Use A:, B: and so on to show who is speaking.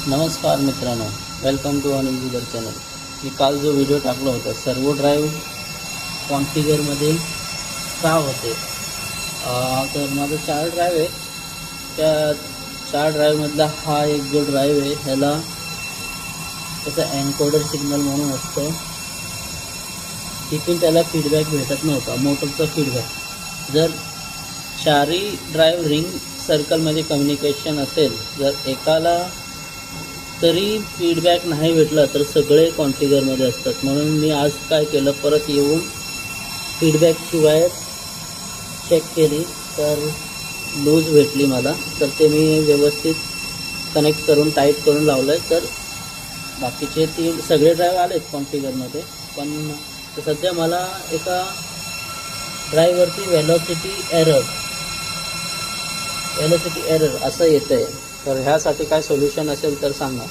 A: नमस्कार मित्रांनो, welcome to Anil Gujar channel. मी काल जो व्हिडिओ टाकला होता सर्वो ड्राईव्ह कॉन्फिगरमध्ये का होते, तर माझं 4 ड्राईव्ह आहे। त्या 4 ड्राईव्हमधला हा एक जो ड्राईव्ह आहे ह्याला त्याचा एन्कोडर सिग्नल म्हणून असतं, तिथून त्याला फीडबॅक भेटत नव्हता, मोटरचा फीडबॅक। जर 4ही ड्राईव्ह रिंग सर्कलमध्ये कम्युनिकेशन असेल, जर एकाला तरी फीडबॅक नाही भेटला तर सगळे कॉन्फिगरमध्ये असतात। म्हणून मी आज काय केलं, परत येऊन फीडबॅकशिवाय चेक केली तर लूज भेटली मला, तर ते मी व्यवस्थित कनेक्ट करून टाईट करून लावलं आहे। तर बाकीचे 3 सगळे ड्राईव्ह आलेत कॉन्फिगरमध्ये, पण सध्या मला एका ड्राईव्हवरती व्हेलॉसिटी एरर असं येतं आहे। तर ह्यासाठी काय सोल्युशन असेल तर सांगा।